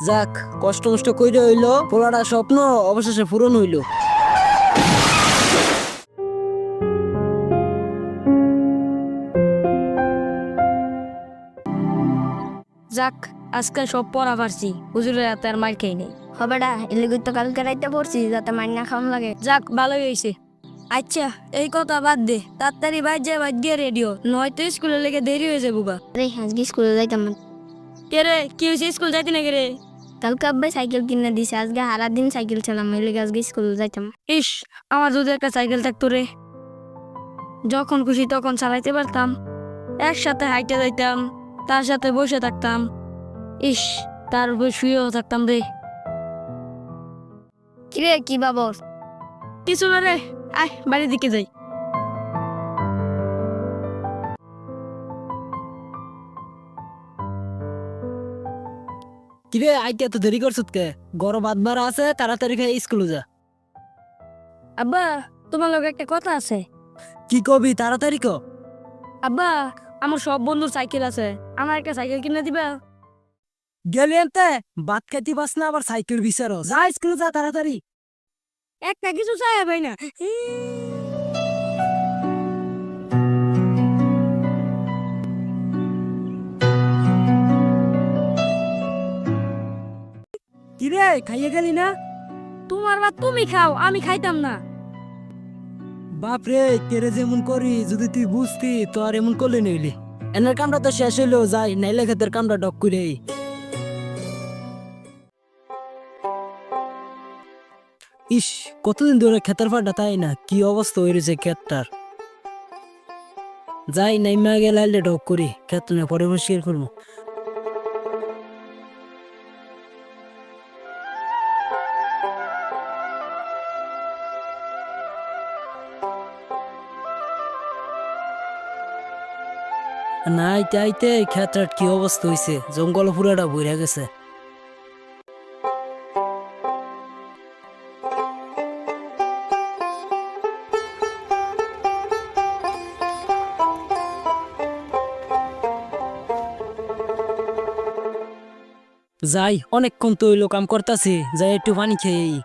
যাক, কষ্ট মষ্ট কইরে হইলো পোলাটা স্বপ্ন অবশেষে পূরণ হইলো। যাক, আজকে সব পড়া পারছি, হুজুরের হাতে আর মার খেয়ে নেই। হবেডা এলিগুই তো কালকে রাইতে পড়ছি যাতে মাইন না খাওয়ান লাগে। যাক, ভালোই হয়েছে। আচ্ছা, এই কথা বাদ দে, তাড়াতাড়ি বাদ গিয়ে রেডিও, নয়তো স্কুলে লেগে দেরি হয়ে যাবো গা। আরে আজকে স্কুলে যাইতাম না। কে রে, কি হয়েছে, স্কুল যাইতে নাকি রে? কালকে আব্বাই সাইকেল কিনে দিছে, আজকে সারা দিন সাইকেল চালাম, এলিগে আজকে স্কুলে যাইতাম না। ইস, আমার যদি একটা সাইকেল থাকতো রে, যখন খুশি তখন চালাইতে পারতাম, একসাথে হাইটে যাইতাম, তার সাথে বসে থাকতাম। ইস, তার উপর শুয়েও থাকতাম রে। কিরে কি বাবর? কিছু না রে, আয় বাড়ির দিকে যাই। কিরে আইতে এত দেরি করছত কে? গরম ভাত বাড়া আছে, তাড়াতাড়ি খেয়ে স্কুলে যা। আব্বা, তোমার লগে একটা কথা আছে। কি কবি, তাড়াতাড়ি ক। আব্বা, আমার সব বন্ধুর সাইকেল আছে, আমার একটা সাইকেল কিনে দিবা? গেলি এনতে ভাত খাইতে পাস না, আবার সাইকেল বিচারো। যা স্কুলে যা তাড়াতাড়ি। একটা কিছু চাই ভাই না। কিরে খাইয়ে গেলি না? তোমার ভাত তুমি খাও, আমি খাইতাম না। বাপরে, কেরে যেমন করি, যদি তুই বুঝতি তো আর এমন করলে নইলি। এনার কামটা তো শেষ হইলো, যাই নাইলে ক্ষেতের কামটা ডক করে। ইস, কতদিন ধরে ক্ষেতের পাড়টা তাই না, কি অবস্থা হয়েছে ক্ষেতটার। যাই নাইমা গেলে ডক করি, ক্ষেত না পরে পরিষ্কার করবো। না আইতে আইতে ক্ষেতটার কি অবস্থা হয়েছে, জঙ্গল পুরাটা বইরা গেছে। যাই, অনেকক্ষণ তো হইলো কাম করতাছি, যাই একটু পানি খেয়ে।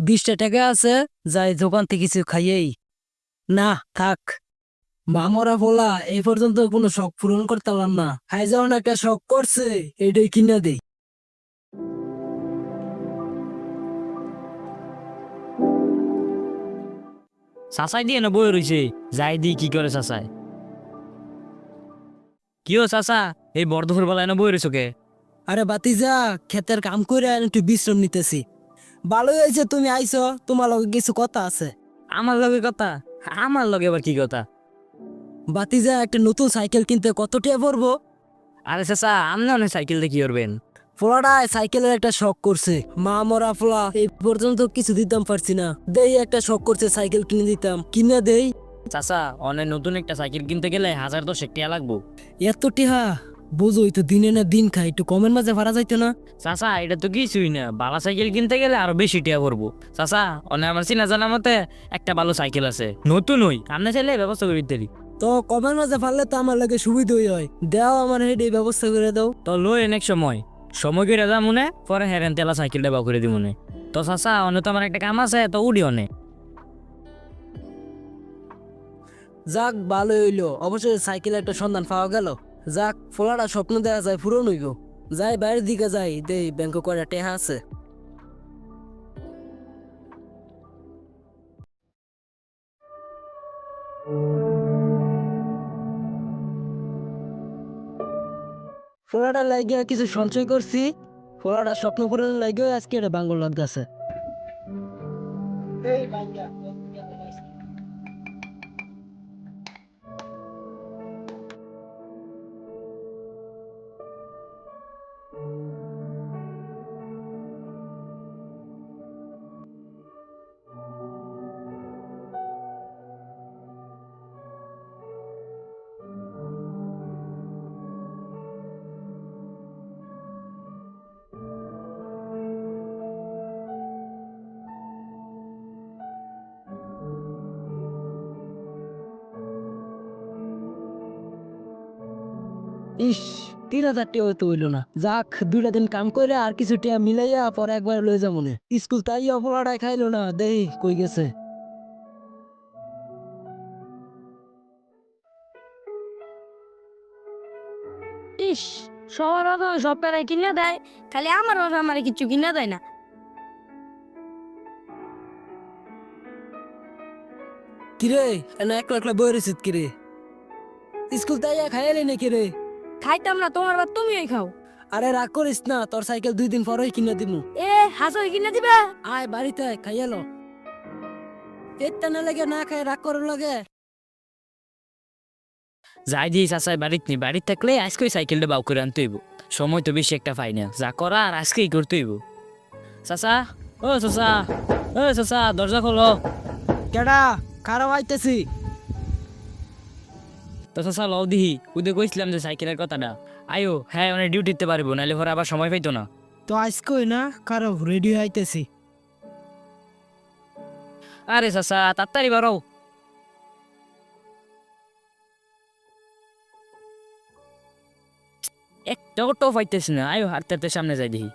বিশটা টাকা আছে, যাই দোকান থেকে কিছু খাইয়েই। না থাক, মামরা বলা এই পর্যন্ত কোনো শখ পূরণ করতে পারলাম না। হাই যখন একটা শখ করছে, এটাই কিনা দেই। চাচাই দিয়ে না বই রইছে, যাই দি কি করে চাচাই। কি ও চাচা, এই বর্ধপুর বেলায় না বই রইছো কে? আরে বাতিজা, ক্ষেতের কাম করে আর একটু বিশ্রাম নিতেছি। ভালোই হয়েছে তুমি আইছো, তোমার লগে কিছু কথা আছে। আমার লগে কথা? আমার লগে আবার কি কথা? বাতিজা, একটা নতুন সাইকেল কিনতে কত টাকা পড়বো? আরে চাচা, আপনি অনেক সাইকেল দিয়ে কি করবেন? ফোলাটায় সাইকেলের একটা শখ করছে, মা মরা ফোলা এই পর্যন্ত কিছু দিতাম পারছি না, দেই একটা শখ করছে সাইকেল কিনে দিতাম, কিনে দেই। চাচা, অনেক নতুন একটা সাইকেল কিনতে গেলে 1010 টাকা লাগবো। এত টিহা বুঝোই তো, দিনে না দিন খাই, একটু কমের মাঝে ভাড়া যাইতো না? চাচা, এটা তো কিছুই না, ভালো সাইকেল কিনতে গেলে আরো বেশি টাকা পড়বো। চাচা, অনেক আমার চিনা জানা মতে একটা ভালো সাইকেল আছে, নতুন হই, আপনি চাইলে ব্যবস্থা করে দিতে পারি। তো কমের মাঝে ফাললে তো আমার লাগে সুবিধাই হয়, দেও আমার হেডে ব্যবস্থা করে দাও। তো লই অনেক সময় সময় করে যা মনে পরে হেরেন তেলা সাইকেলটা বা করে দি মনে। তো চাচা, অন্য তো আমার একটা কাম আছে, তো উড়ি অনেক। যাক, ভালো হইলো, অবশ্যই সাইকেল একটা সন্ধান পাওয়া গেল। যাক, ফোলাটা স্বপ্ন দেখা যায় পূরণ হইব। যাই বাইরের দিকে যাই, দেই ব্যাংকে কয়টা টেহা আছে। ফোলাটা লাগিয়ে কিছু সঞ্চয় করছি, ফোলাটা স্বপ্ন পূরণের লাগিয়ে আজকে এটা বাঙ্গল লাগতেছে। ইস 3,000 টিয়া তো হইলো না। যাক 2টা দিন কাম করে আর কিছু টিয়া মিলাইয়া পরে একবার লয়ে যাবো নে। স্কুল তাই অপরাটাই খাইলো না, দেই কই গেছে। ইস, সবার তো সব প্যারাই কিনে দেয়, খালি আমার বাবা আমার কিছু কিনে দেয় না। কিরে না একলা একলা বই রয়েছিস কিরে? স্কুল তাই খাইয়ালি নাকি রে? খাইতাম না, তোমার বাদ তুমিই খাও। আরে রাগ করিস না, তোর সাইকেল 2 দিন পরেই কিনে দিমু। এ হাসই কিনে দিবা? আয় বাড়িতে আয়, খাইয়ালো। পেটটা না লাগে না খাই রাগ করার লাগে। যাই দিই চাচাই বাড়িতে নি, বাড়িতে থাকলে আজকেই সাইকেলটা বাউ করে আনতে হইব। সময় তো বেশি একটা পাই না, যা করার আজকেই করতে হইব। চাচা, ও চাচা, ও চাচা, দরজা খোলো। কেডা খারাপ আইতেছি। তো চাচা লও দিহি, ওদের কইছিলাম যে সাইকেলের কথাটা। আয়ো হ্যাঁ মানে ডিউটিতে পারবো, নাহলে পরে আবার সময় পাইতো না। তো আজকই না খারাপ রেডি আইতেছি। আরে চাচা তাড়াতাড়ি বাড়াও। একটা অটো পাইতেছি না, আয়ো হাঁটতে হাঁটতে সামনে যাই দেখি।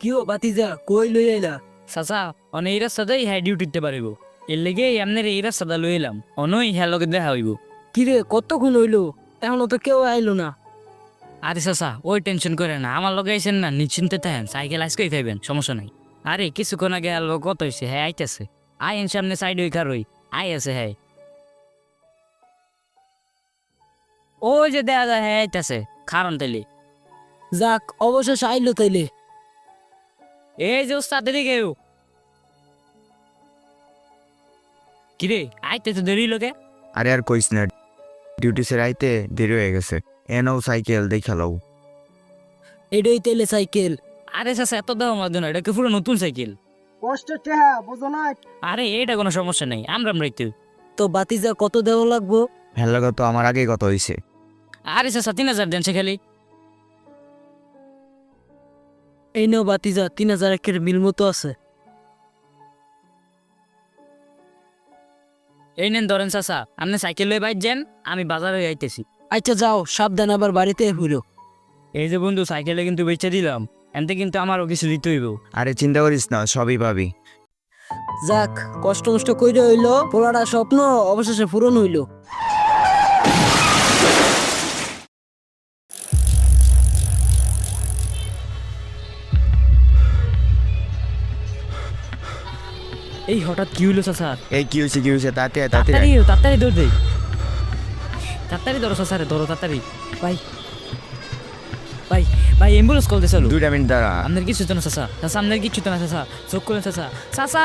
কি ও বাতিজা কই লই আইলা? চাচা অনে এই রাস্তাতেই হ্যাঁ ডিউটিতে পারিব, এর লেগে আপনার এই রাস্তাটা লই এলাম, অনই হ্যাঁ লগে দেখা হইব। কিরে কতক্ষণ হইলো এখনো তো কেউ আইলো না। আরে চাচা ওই টেনশন করে না, আমার লগে আইসেন না, নিশ্চিন্তে থাকেন, সাইকেল আজকেই খাইবেন, সমস্যা নাই। আরে কিছুক্ষণ আগে আর লোক কত হয়েছে, হ্যাঁ আইতেছে। আইন সামনে সাইড ওই খারই আই আছে, হ্যাঁ ওই যে দেখা যায়, হ্যাঁ আইতেছে, খারণ তাইলে। যাক অবশেষে আইলো তাইলে। এই যে ওস্তাদ এদিকে কিরে আইতে তো দেরি লোকে। আরে আর কইস না, ডিউটি সেরে আইতে দেরি হয়ে গেছে। এনাও সাইকেল দেখালাও। এটাই তাইলে সাইকেল। আরে চাচা এত দাম আমাদের না, এটা কি পুরো নতুন সাইকেল। কষ্ট টেহা বুঝো না। আরে এটা কোনো সমস্যা নাই, আমরা একটু। তো বাতিজা কত দেওয়া লাগবো? হ্যাঁ লাগা তো আমার আগেই কত হয়েছে। আরে চাচা 3,000 দেন সে খালি। এই নাও বাতিজা 3,000 একের মিল মতো আছে। এই নেন ধরেন চাচা, আপনি সাইকেল লয়ে বাইর যান, আমি বাজারে আইতেছি। আচ্ছা যাও সাবধান আবার বাড়িতে হইলো। এই যে বন্ধু সাইকেলে কিন্তু বেচে দিলাম, এনতে কিন্তু আমারও কিছু দিতে হইব। আরে চিন্তা করিস না, সবই পাবি। যাক কষ্ট মষ্ট কইরে হইলো, পোলাটা স্বপ্ন অবশেষে পূরণ হইলো। এই হঠাৎ কি হইলো চাচা? এই কি হয়েছে তাতে তাড়াতাড়ি তাড়াতাড়ি দৌড় দেই, তাড়াতাড়ি ধরো চাচা রে, ধরো তাড়াতাড়ি। ভাই ভাই ভাই অ্যাম্বুলেন্স কল দে চলো। 2 মিনিট দাঁড়া। আপনার কিছু তো না চাচা, চাচা আপনার কিছু তো না চাচা, চোখ খুলেন চাচা, চাচা